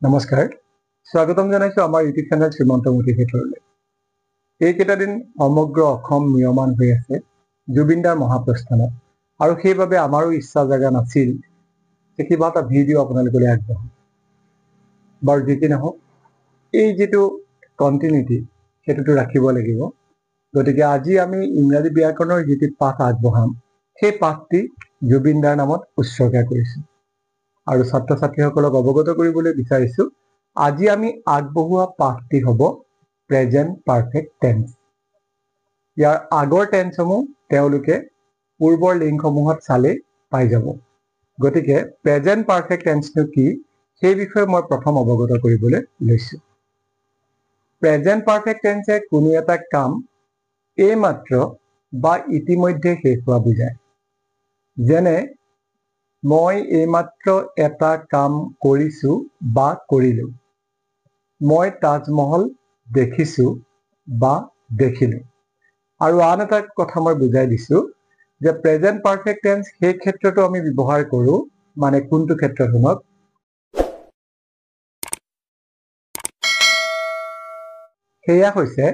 নমস্কাৰ স্বাগতম জনাইছো আমাৰ ইউটিউব চেনেল শ্ৰীমন্ত মোটিভেটৰলৈ। এইকেইটা দিন সমগ্ৰ অসম নিয়মান হৈ আছে জুবিনদাৰ মহাপ্ৰস্থানত, আৰু সেইবাবে আমাৰো ইচ্ছা জাগা নাছিল যে কিবা এটা ভিডিঅ' আপোনালোকলৈ আগবঢ়াম। বাৰু যি কি নহওক, এই যিটো কণ্টিনিউটি সেইটোতো ৰাখিব লাগিব। গতিকে আজি আমি ইংৰাজী ব্যাকৰণৰ যিটো পাঠ আগবঢ়াম, সেই পাঠটি জুবিনদাৰ নামত উৎসৰ্গা কৰিছোঁ আৰু ছাত্ৰ ছাত্ৰীসকলক অৱগত কৰিবলৈ বিচাৰিছো। আজি আমি আগবঢ়োৱা পাঠটি হ'ব প্ৰেজেণ্ট পাৰফেক্ট টেন্স। ইয়াৰ আগৰ টেন্সসমূহ তেওঁলোকে পূৰ্বৰ লিংকসমূহত চালেই পাই যাব। গতিকে প্ৰেজেণ্ট পাৰফেক্ট টেন্সটো কি সেই বিষয়ে মই প্ৰথম অৱগত কৰিবলৈ লৈছোঁ। প্ৰেজেণ্ট পাৰফেক্ট টেন্সে কোনো এটা কাম এইমাত্ৰ বা ইতিমধ্যে শেষ হোৱা বুজায়। যেনে মই এইমাত্ৰ এটা কাম কৰিছোঁ বা কৰিলোঁ। মই তাজমহল দেখিছোঁ বা দেখিলোঁ। আৰু আন এটা কথা মই বুজাই দিছোঁ যে প্ৰেজেণ্ট পাৰফেক্ট টেন্স সেই ক্ষেত্ৰতো আমি ব্যৱহাৰ কৰোঁ, মানে কোনটো ক্ষেত্ৰত শুনক। সেয়া হৈছে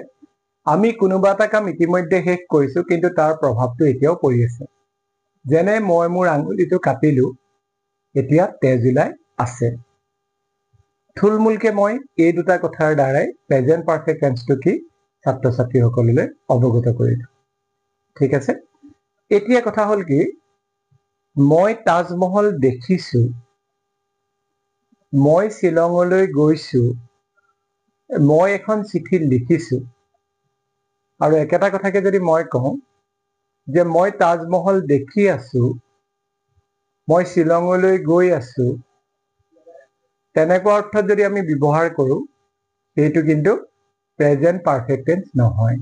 আমি কোনোবা এটা কাম ইতিমধ্যে শেষ কৰিছোঁ, কিন্তু তাৰ প্ৰভাৱটো এতিয়াও পৰি আছে। যেনে মই মোৰ আঙুলিটো কাটিলোঁ, এতিয়া তেজ ওলাই আছে। থুলমূলকে মই এই দুটা কথাৰ দ্বাৰাই প্ৰেজেণ্ট পাৰফেক্ট টেন্সটো কি ছাত্ৰ ছাত্ৰীসকললৈ অৱগত কৰিলোঁ। ঠিক আছে, এতিয়া কথা হ'ল কি, মই তাজমহল দেখিছোঁ, মই শ্বিলঙলৈ গৈছোঁ, মই এখন চিঠি লিখিছোঁ। আৰু একেটা কথাকে যদি মই কওঁ যে মই তাজমহল দেখি আছোঁ, মই শ্বিলঙলৈ গৈ আছোঁ, তেনেকুৱা অৰ্থত যদি আমি ব্যৱহাৰ কৰোঁ, সেইটো কিন্তু প্ৰেজেণ্ট পাৰফেক্ট টেন্স নহয়।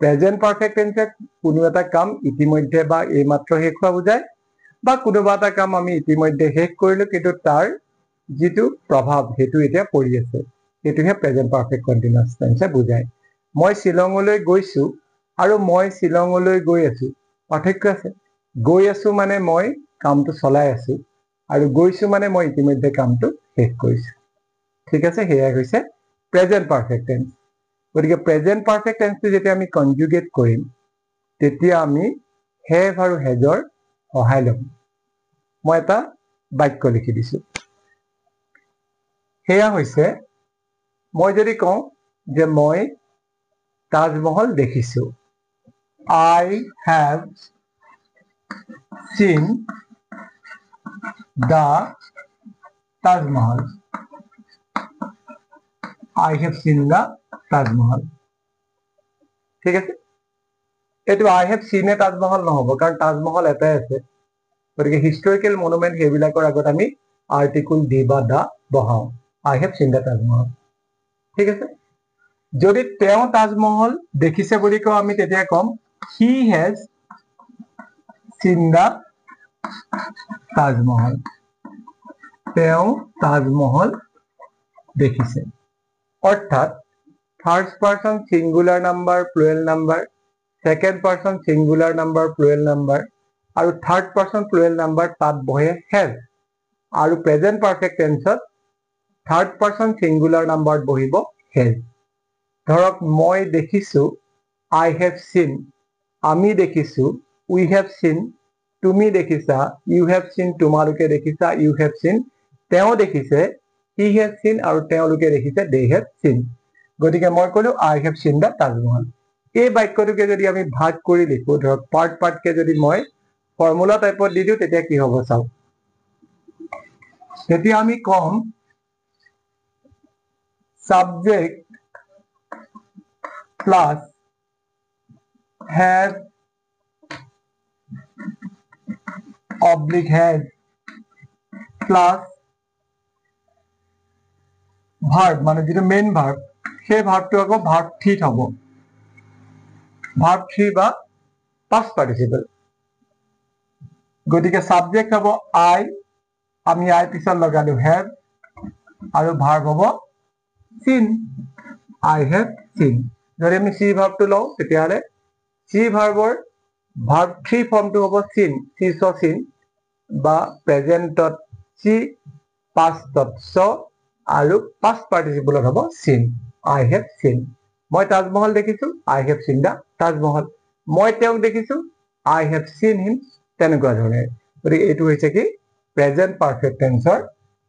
প্ৰেজেণ্ট পাৰফেক্ট টেন্সে কোনো এটা কাম ইতিমধ্যে বা এইমাত্ৰ শেষ হোৱা বুজায়, বা কোনোবা এটা কাম আমি ইতিমধ্যে শেষ কৰিলোঁ কিন্তু তাৰ যিটো প্ৰভাৱ সেইটো এতিয়া পৰি আছে, সেইটোহে প্ৰেজেণ্ট পাৰফেক্ট কণ্টিনিউৱাছ টেন্সে বুজায়। মই শ্বিলঙলৈ গৈছোঁ আৰু মই শ্বিলঙলৈ গৈ আছোঁ, পাৰ্থক্য আছে। গৈ আছোঁ মানে মই কামটো চলাই আছোঁ, আৰু গৈছোঁ মানে মই ইতিমধ্যে কামটো শেষ কৰিছোঁ। ঠিক আছে, সেয়াই হৈছে প্ৰেজেণ্ট পাৰফেক্ট টেন্স। গতিকে প্ৰেজেণ্ট পাৰফেক্ট টেন্সটো যেতিয়া আমি কনজুগেট কৰিম, তেতিয়া আমি হেভ আৰু হেজৰ সহায় ল'ম। মই এটা বাক্য লিখি দিছোঁ। সেয়া হৈছে, মই যদি কওঁ যে মই তাজমহল দেখিছোঁ, I have seen the Taj Mahal. I have seen the Taj Mahal. ঠিক আছে, এইটো I have seen a Taj Mahal নহ'ব, কাৰণ তাজমহল এটাই আছে। গতিকে হিষ্টৰিকেল মনুমেণ্ট সেইবিলাকৰ আগত আমি আৰ্টিকুল দি বা দা বহাওঁ। I have seen the Taj Mahal. ঠিক আছে, যদি তেওঁ তাজমহল দেখিছে বুলি কওঁ আমি তেতিয়া ক'ম he has seen the Taj Mahal. তেওঁ তাজমহল দেখিছে। অৰ্থাৎ first person singular number plural number, second person singular number plural number, আৰু থাৰ্ড পাৰ্চন প্লুৰেল নাম্বাৰ তাত বহে হেভ। আৰু প্ৰেজেণ্ট পাৰফেক্ট টেন্সত থাৰ্ড পাৰ্চন ছিংগুলাৰ নাম্বাৰত বহিব হেভ। ধৰক মই দেখিছোঁ, I have seen, আমি দেখিছোঁ, we have seen, তুমি দেখিছা, you have seen, তোমালোকে দেখিছা, you have seen, তেওঁ দেখিছে, he has seen, আৰু তেওঁলোকে দেখিছে, they have seen. গতিকে মই ক'লো I have seen the Taj Mahal. এই বাক্যটোকে যদি আমি ভাগ কৰি লিখোঁ, ধৰক পাৰ্ট পাৰ্টকে যদি মই ফৰ্মুলা টাইপত দি দিওঁ, তেতিয়া কি হ'ব চাওক। তেতিয়া আমি ক'ম subject plus have oblique has plus verb, মানে যিটো মেইন ভাৰ্ব, সেই ভাৰ্বটো আকৌ ভাৰ্ব 3 হ'ব। ভাৰ্ব 3 বা past participle। গতিকে সাবজেক্ট হ'ব I, আমি I পিছত লগালো have, আৰু ভাৰ্ব হ'ব seen, I have seen। যদি আমি চি ভাৰ্বটো লওঁ তেতিয়াহ'লে চি ভাৰ্বৰ ভাৰ্ব 3 ফৰ্মটো হ'ব seen, she saw seen, বা প্ৰেজেণ্টত চি, পাষ্টত saw, আৰু past participle হ'ব seen I have seen মই তাজমহল দেখিছো I have seen the Taj Mahal মই তেওঁক দেখিছো I have seen him তেনেকুৱা ধৰণে গতিকে এইটো হৈছে কি প্ৰেজেন্ট পাৰফেক্ট টেন্সৰ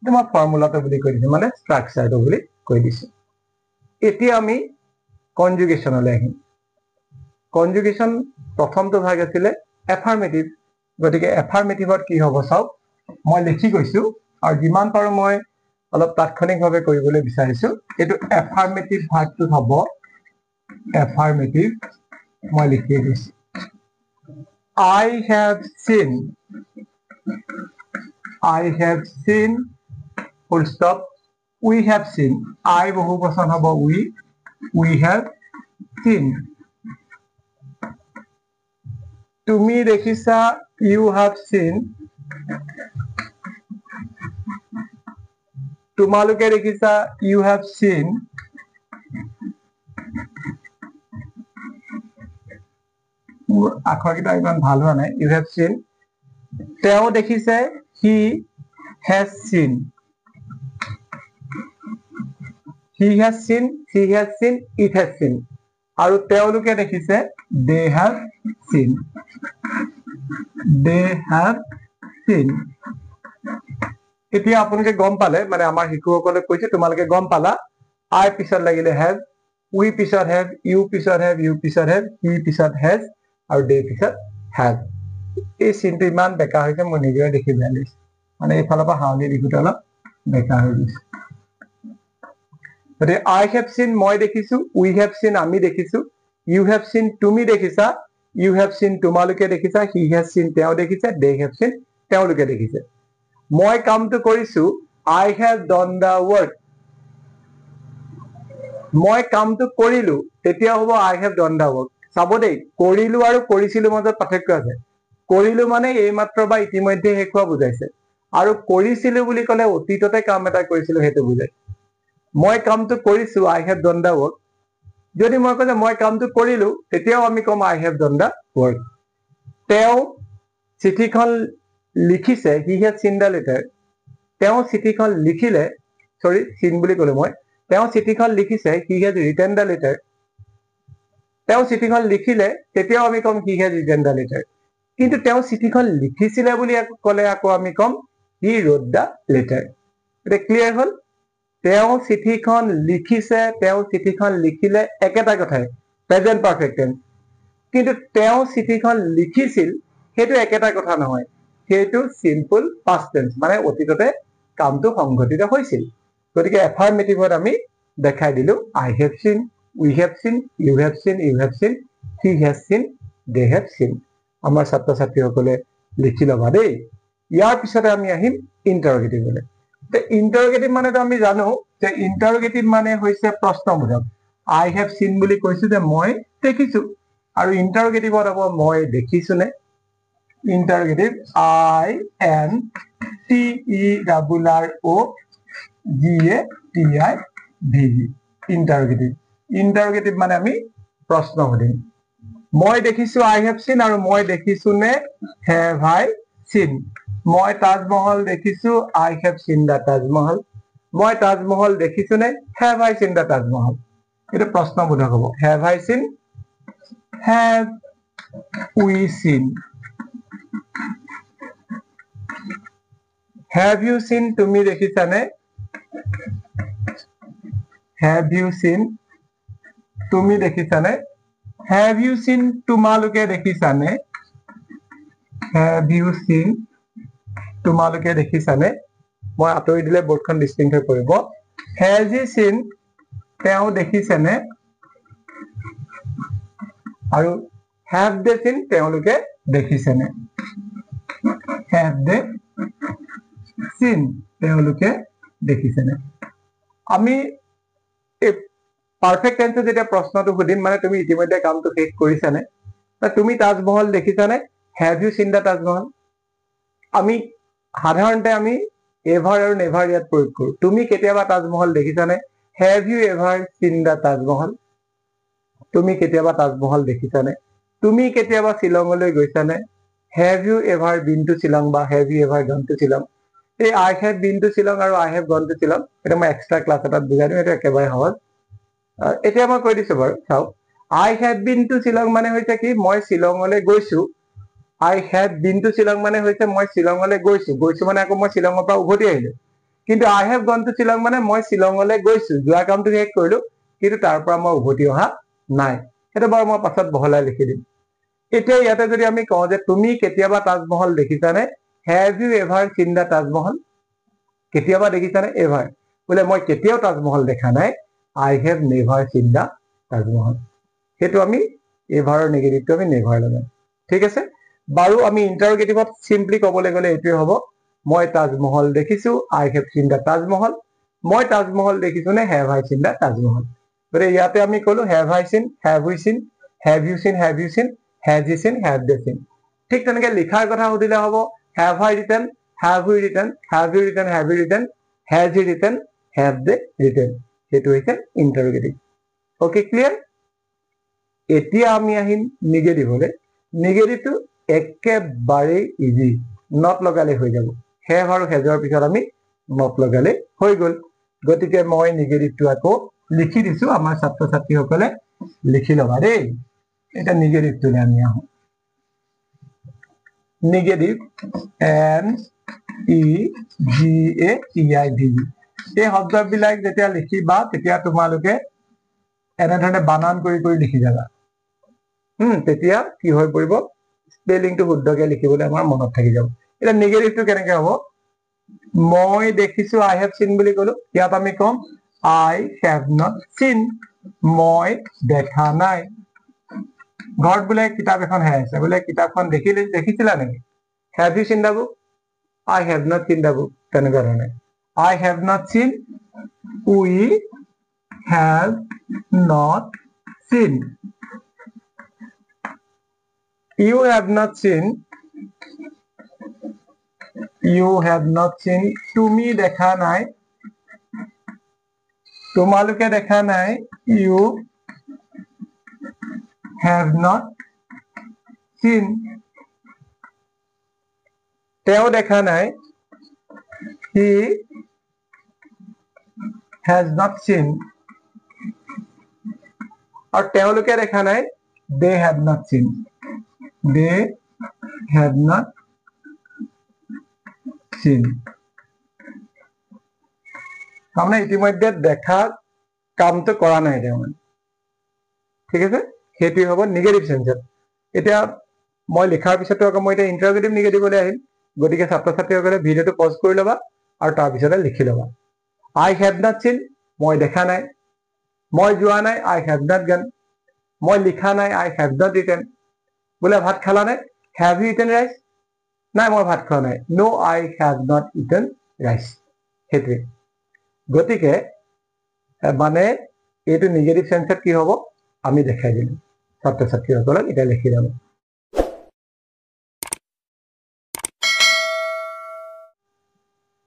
তোমাৰ ফৰ্মুলাটো বুলি কৈ দিছো মানে ষ্ট্ৰাকচাৰটো বুলি কৈ দিছো এতিয়া আমি কনজুগেশ্যনলৈ আহিম কনজুগেশ্যন প্ৰথমটো ভাগ আছিলে এফাৰ্মেটিভ গতিকে এফাৰ্মেটিভত কি হ'ব চাওক মই লিখি গৈছো আৰু যিমান পাৰো মই অলপ তাৎক্ষণিকভাৱে কৰিবলৈ বিচাৰিছো এইটো এফাৰ্মেটিভ ভাগটো হ'ব এফাৰ্মেটিভ মই লিখি গৈছো I have seen full stop we have seen I বহু বচন হ'ব we have seen তুমি দেখিছা you have seen তোমালোকে দেখিছা you have seen আখৰকেইটা ইমান ভাল হোৱা নাই you have seen তেওঁ দেখিছে he has seen he has seen it has seen আৰু তেওঁলোকে দেখিছে they have seen এতিয়া আপোনালোকে গম পালে মানে আমাৰ শিশুসকলে কৈছে তোমালোকে গম পালা I পিছত লাগিলে have we পিছত have you পিছত have he পিছত has আৰু they পিছত have এই চিনটো ইমান বেকা হৈছে মই নিজে দেখি বেয়া লাগিছে মানে এইফালৰ পৰা হাউলি লিখোতে অলপ বেকা হৈ গৈছে গতিকে I have seen মই দেখিছো we have seen আমি দেখিছো you have seen তুমি দেখিছা you have seen তোমালোকে দেখিছা he has seen তেওঁ দেখিছে they have seen তেওঁলোকে দেখিছে মই কামটো কৰিছো I have done the work মই কামটো কৰিলো তেতিয়া হ'ব I have done the work চাব দেই কৰিলো আৰু কৰিছিলো মাজত পাৰ্থক্য আছে কৰিলো মানে এইমাত্ৰ বা ইতিমধ্যে শেষ হোৱা বুজাইছে আৰু কৰিছিলো বুলি ক'লে অতীততে কাম এটা কৰিছিলো সেইটো বুজায় মই কামটো কৰিছো I have done the work যদি মই কওঁ যে মই কামটো কৰিলো তেতিয়াও আমি কম I have done the work তেওঁ চিঠিখন লিখিছে he has seen the letter তেওঁ চিঠিখন লিখিলে সৰি seen বুলি ক'লো মই তেওঁ চিঠিখন লিখিছে he has written the letter তেওঁ চিঠিখন লিখিলে তেতিয়াও আমি কম he has written the letter কিন্তু তেওঁ চিঠিখন লিখিছিলে বুলি ক'লে আকৌ আমি কম he wrote the letter এটা ক্লিয়াৰ হ'ল তেওঁ চিঠিখন লিখিছে তেওঁ চিঠিখন লিখিলে একেটা কথাই প্ৰেজেন্ট পাৰফেক্ট টেন্স কিন্তু তেওঁ চিঠিখন লিখিছিল সেইটো একেটা কথা নহয় সেইটো সিম্পল পাস্ট টেন্স মানে অতীততে কামটো সংঘটিত হৈছিল গতিকে এফাৰ্মেটিভত আমি দেখাই দিলো I have seen we have seen you have seen he has seen they have seen আমাৰ ছাত্ৰ ছাত্ৰীসকলে লিখি ল'বা দেই ইয়াৰ পিছতে আমি আহিম ইন্টাৰোগেটিভলৈ ইন্টাৰোগেটিভ মানেতো আমি জানো যে ইন্টাৰোগেটিভ মানে হৈছে প্ৰশ্নবোধক I have seen বুলি কৈছো যে মই দেখিছো আৰু ইন্টাৰোগেটিভত হ'ব মই দেখিছো নে ইন্টাৰোগেটিভ INTERROGATIV ইন্টাৰোগেটিভ মানে আমি প্ৰশ্ন সুধিম মই দেখিছো I have seen আৰু মই দেখিছো নে have I seen মই তাজমহল দেখিছো I have seen the Taj Mahal মই তাজমহল দেখিছো নে have I seen the Taj Mahal এটা প্ৰশ্নবোধক হ'ব have I seen have we seen have you seen তুমি দেখিছা নে have you seen তুমি দেখিছা নে have you seen তোমালোকে দেখিছা নে have you seen তোমালোকে দেখিছা নে মই আঁতৰি দিলে বৰ্ডখন ডিষ্টিংক্ট হৈ পৰিব has he seen তেওঁ দেখিছে নে আৰু have they seen তেওঁলোকে দেখিছে নে have they seen তেওঁলোকে দেখিছে নে আমি এই পারফেক্ট টেন্সে যেটা প্রশ্নটো সুধিম মানে তুমি ইতিমধ্যে কামটো শেষ কৰিছা নে তুমি তাজমহল দেখিছা নে হ্যাভ ইউ সিন দা তাজমহল আমি সাধাৰণতে আমি এভাৰ আৰু নেভাৰ ইয়াত প্ৰয়োগ কৰো তুমি কেতিয়াবা তাজমহল দেখিছা নে হ্যাভ ইউ এভাৰ সিন দা তাজমহল তুমি কেতিয়াবা তাজমহল দেখিছা নে তুমি কেতিয়াবা শিলঙলৈ গৈছা নে have you ever been to Shillong বা have you ever gone to Shillong এই I have been to Shillong আৰু I have gone to Shillong এটা মই এক্সট্ৰা ক্লাছ এটাত বুজাই দিম এটা একেবাৰে সহজ এতিয়া মই কৈ দিছো বাৰু চাওক I have been to Shillong মানে হৈছে কি মই শ্বিলঙলৈ গৈছো I have been to Shillong মানে হৈছে মই শ্বিলঙলৈ গৈছো মানে আকৌ মই শ্বিলঙৰ পৰা উভতি আহিলো কিন্তু I have gone to Shillong মানে মই শ্বিলঙলৈ গৈছো যোৱা কামটো শেষ কৰিলো কিন্তু তাৰ পৰা মই উভতি অহা নাই এটা বাৰু মই পাছত বহলাই লিখি দিম এতিয়া ইয়াতে যদি আমি কওঁ যে তুমি কেতিয়াবা তাজমহল দেখিছানে have you ever seen the Taj Mahal কেতিয়াবা দেখিছানে ever বলে মই কেতিয়াও তাজমহল দেখা নাই I have never seen the Taj Mahal হেতু আমি এভাৰৰ নেগেটিভটো আমি নেভাৰ লগাম ঠিক আছে বাৰু আমি ইন্টাৰোগেটিভত সিম্পলি ক'বলৈ গ'লে এটোই হ'ব মই তাজমহল দেখিছো I have seen the Taj Mahal মই তাজমহল দেখিছো নে have I seen the Taj Mahal গৰে ইয়াতে আমি কলো have I seen have we seen have you seen has he seen have they seen ঠিক তেনেকে লিখাৰ কথা সুধিলে হ'ব have I written have we written have you written have you written has he written have they written হেতু হৈছে ইন্টাৰোগেটিভ okay clear এতিয়া আমি আহিম নেগেটিভলে নেগেটিভটো একেবাৰে ইজি নট লগালে হৈ যাব have আৰু hasৰ পিছত আমি নট লগালে হৈ গল গতিকে মই নেগেটিভটো আকৌ লিখি দিছো আমাৰ ছাত্ৰ ছাত্ৰীসকলে লিখি লবা দেই এটা নেগেটিভটো আমি আহো negative N E G A T I V এই শব্দবিলাক যেতিয়া লিখিবা তেতিয়া তোমালোকে এনেধৰণে বানান কৰি কৰি লিখি যাবা তেতিয়া কি হৈ পৰিব স্পেলিংটো শুদ্ধকৈ লিখিবলৈ আমাৰ মনত থাকি যাব এটা নেগেটিভটো কেনেকৈ হ'ব মই দেখিছো I have seen বুলি কলো ইয়াত আমি কম I have not seen মই দেখা নাই ঘৰত বোলে কিতাপ এখন হেৰাইছে বোলে কিতাপখন দেখিছিলা নেকি have you seen the book I have not seen the book তেনেকুৱা ধৰণে I have not seen we have not seen you have not seen তুমি দেখা নাই তোমালোকে দেখা নাই you have not seen তেওঁ দেখা নাই he has not seen আৰু তেওঁলোকে দেখা নাই they have not seen তাৰমানে ইতিমধ্যে দেখা কামটো কৰা নাই তেওঁ ঠিক আছে হেতু হ'ব নেগেটিভ সেন্সত এতিয়া মই লিখাৰ পিছতো আকৌ মই এটা ইন্টাৰোগেটিভ নেগেটিভলৈ আহিম গতিকে ছাত্ৰ ছাত্ৰীসকলে ভিডিওটো পজ কৰি ল'বা আৰু তাৰ পিছতে লিখি ল'বা I have not seen মই দেখা নাই মই যোৱা নাই I have not gone মই লিখা নাই I have not written বোলে ভাত খালা নাই have you eaten rice নাই মই ভাত খোৱা নাই no I have not eaten rice হেতু গতিকে মানে এইটো নেগেটিভ সেন্সত কি হ'ব আমি দেখাই দিম ছাত্ৰ ছাত্ৰীসকলক এটা লিখি ল'ব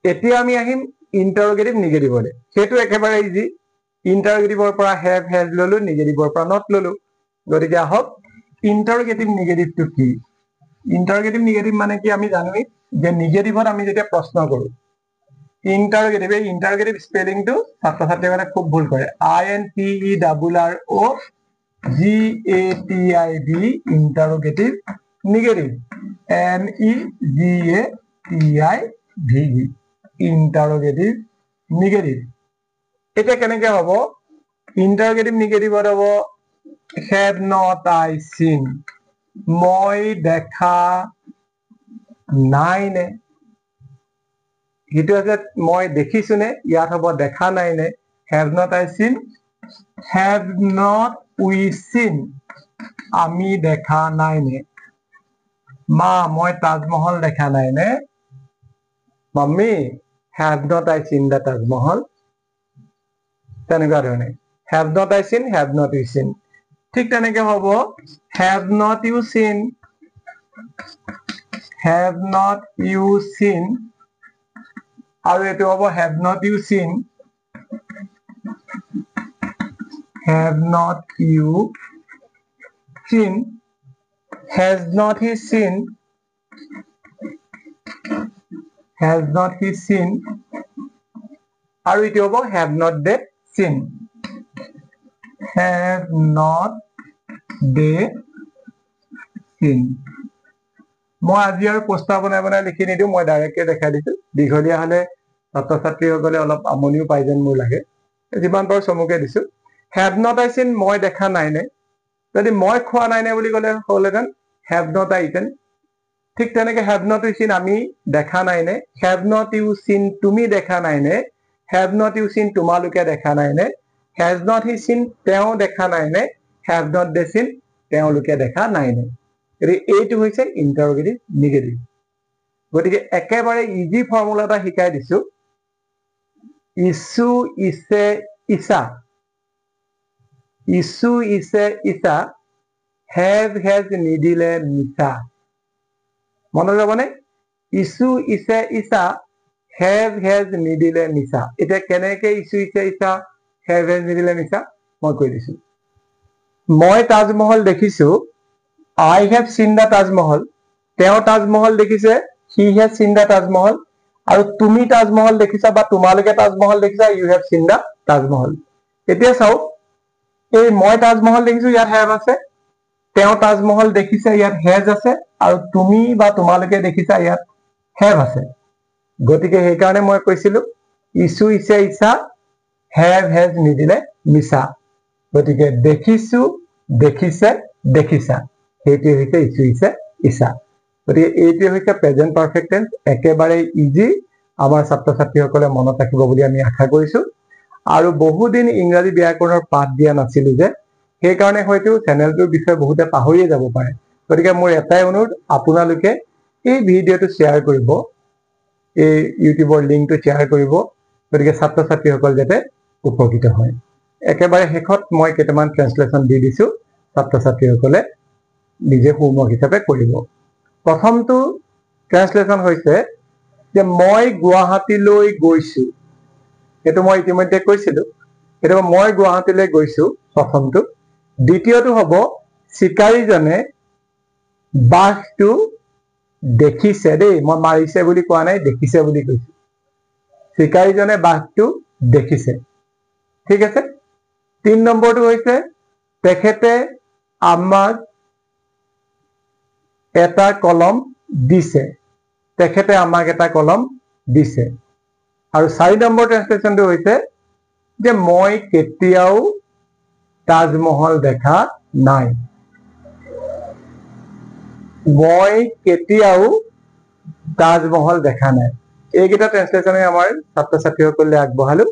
এতিয়া আমি আহিম ইন্টাৰোগেটিভ নেগেটিভলৈ হেতু একেবাৰে ইজি ইন্টাৰোগেটিভৰ পৰা have has ললো নেগেটিভৰ পৰা not ললো গতিকে আহক ইন্টাৰোগেটিভ নেগেটিভটো কি ইন্টাৰোগেটিভ নেগেটিভ মানে কি আমি জানোই যে নেগেটিভত আমি যেতিয়া প্ৰশ্ন কৰো ইন্টাৰোগেটিভ এই ইন্টাৰোগেটিভ স্পেলিংটো ছাত্ৰ ছাত্ৰীসকলে খুব ভুল কৰে INTERROGATIV ইন্টাৰোগেটিভ নেগেটিভ NEGATIV ইন্টাৰোগেটিভ নেগেটিভ এটা কেনেকৈ হ'ব ইন্টাৰোগেটিভ নেগেটিভত হ'ব have not I seen মই দেখা নাই নে হেতু আছে মই দেখিছো নে ইয়াত হ'ব দেখা নাই নে have not I seen have not we seen আমি দেখা নাই নে মা মই তাজমহল দেখা নাই নে mummy have not I seen the Taj Mahal তেনেকুৱা ধৰণে have not I seen have not we seen ঠিক তেনেকে হ'ব have not you seen আৰু এটো হ'ব have not you seen has not he seen has not he seen, আৰু এইটো হ'ব have not they seen, have not they seen. মই আজি আৰু পোষ্টাৰ বনাই বনাই লিখি নিদিওঁ, মই ডাইৰেক্টকে দেখাই দিছো। দীঘলীয়া হলে ছাত্ৰ ছাত্ৰীসকলে অলপ আমনিও পাই যেন মোৰ লাগে, যিমান পাৰো চমুকে দিছো। have not I seen মই দেখা নাই নে, যদি মই খোৱা নাই নে বুলি ক'লে হ'লেহেঁতেন have not I eaten। ঠিক তেনেকে have not you seen আমি দেখা নাই নে, have not you seen তুমি দেখা নাই নে, have not you seen তোমালোকে দেখা নাই নে, has not he seen তেওঁ দেখা নাই নে, have not they seen তেওঁলোকে দেখা নাই নে। এইটো হৈছে ইণ্টাৰগেটিভ নিগেটিভ। গতিকে একেবাৰে ইজি ফৰ্মুলা এটা শিকাই দিছো। ইছু ইছে ইছা, ইছু ইছে ইছা, হেভ হেজ নিদিলে মিছা। মনত যাবনে? ইছু ইছে ইছা, হেভ হেজ নিদিলে মিছা। এতিয়া কেনেকে ইছু ইছে ইছা, হেভ হেজ নিদিলে মিছা মই কৈ দিছো। মই তাজমহল দেখিছো, I have seen the Taj Mahal. তেওঁ তাজমহল দেখিছে, he has seen the Taj Mahal. আৰু তুমি তাজমহল দেখিছা বা তোমালোকে তাজমহল দেখিছা, you have seen the Taj Mahal. এতিয়া চাওক, এই মই তাজমহল দেখিছো ইয়াত have আছে, তেওঁ তাজমহল দেখিছে ইয়াত has আছে, আৰু তুমি বা তোমালোকে দেখিছা ইয়াত have আছে। গতিকে সেইকাৰণে মই কৈছিলো ইছু ইছে ইছা, have has নিদিলে মিছা। গতিকে দেখিছো, দেখিছে, দেখিছা, সেইটোৱে হৈছে ইছু ইছে ইছা। গতিকে এইটোৱে হৈছে প্ৰেজেন্ট পাৰফেক্ট টেন্স। একেবাৰে ইজি, আমাৰ ছাত্ৰ ছাত্ৰীসকলে মনত ৰাখিব বুলি আমি আশা কৰিছো। আৰু বহুদিন ইংৰাজী ব্যাকৰণৰ পাঠ দিয়া নাছিলো যে, সেইকাৰণে হয়তো চেনেলটোৰ বিষয়ে বহুতে পাহৰিয়ে যাব পাৰে। গতিকে মোৰ এটাই অনুৰোধ, আপোনালোকে এই ভিডিঅ'টো শ্বেয়াৰ কৰিব, এই ইউটিউবৰ লিংকটো শ্বেয়াৰ কৰিব, গতিকে ছাত্ৰ ছাত্ৰীসকল যাতে উপকৃত হয়। একেবাৰে শেষত মই কেইটামান ট্ৰেন্সলেশ্যন দি দিছো, ছাত্ৰ ছাত্ৰীসকলে নিজে হোমৱৰ্ক হিচাপে কৰিব। প্ৰথমটো ট্ৰেন্সলেশ্যন হৈছে যে মই গুৱাহাটীলৈ গৈছো, সেইটো মই ইতিমধ্যে কৈছিলো, সেইটো মই গুৱাহাটীলৈ গৈছো প্ৰথমটো। দ্বিতীয়টো হ'ব চিকাৰীজনে বাঘটো দেখিছে, দেই মই মাৰিছে বুলি কোৱা নাই, দেখিছে বুলি কৈছো। চিকাৰীজনে বাঘটো দেখিছে, ঠিক আছে। 3 নম্বৰটো হৈছে তেখেতে আমাক এটা কলম দিছে, তেখেতে আমাক এটা কলম দিছে। আৰু 4 নম্বৰ ট্ৰেন্সলেশ্যনটো হৈছে যে মই কেতিয়াও তাজমহল দেখা নাই, মই কেতিয়াও তাজমহল দেখা নাই। এইকেইটা ট্ৰেন্সলেশ্যনে আমাৰ ছাত্ৰ ছাত্ৰীসকলে আগবঢ়ালো।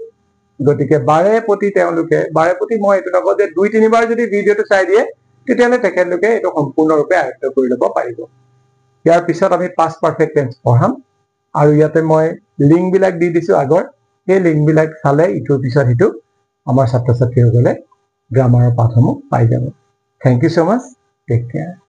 গতিকে বাৰে প্ৰতি তেওঁলোকে, বাৰে প্ৰতি মই এইটো নকওঁ যে 2-3 বাৰ যদি ভিডিঅ'টো চাই দিয়ে, তেতিয়াহ'লে তেখেতলোকে এইটো সম্পূৰ্ণৰূপে আয়ত্ত কৰি ল'ব পাৰিব। ইয়াৰ পিছত আমি পাষ্ট পাৰফেক্ট টেন্স পঢ়াম, আৰু ইয়াতে মই লিংকবিলাক দি দিছো আগৰ, সেই লিংকবিলাক চালে ইটোৰ পিছত সিটো আমাৰ ছাত্ৰ ছাত্ৰীসকলে গ্ৰামাৰৰ পাঠসমূহ পাই যাব। Thank you so' much, take care.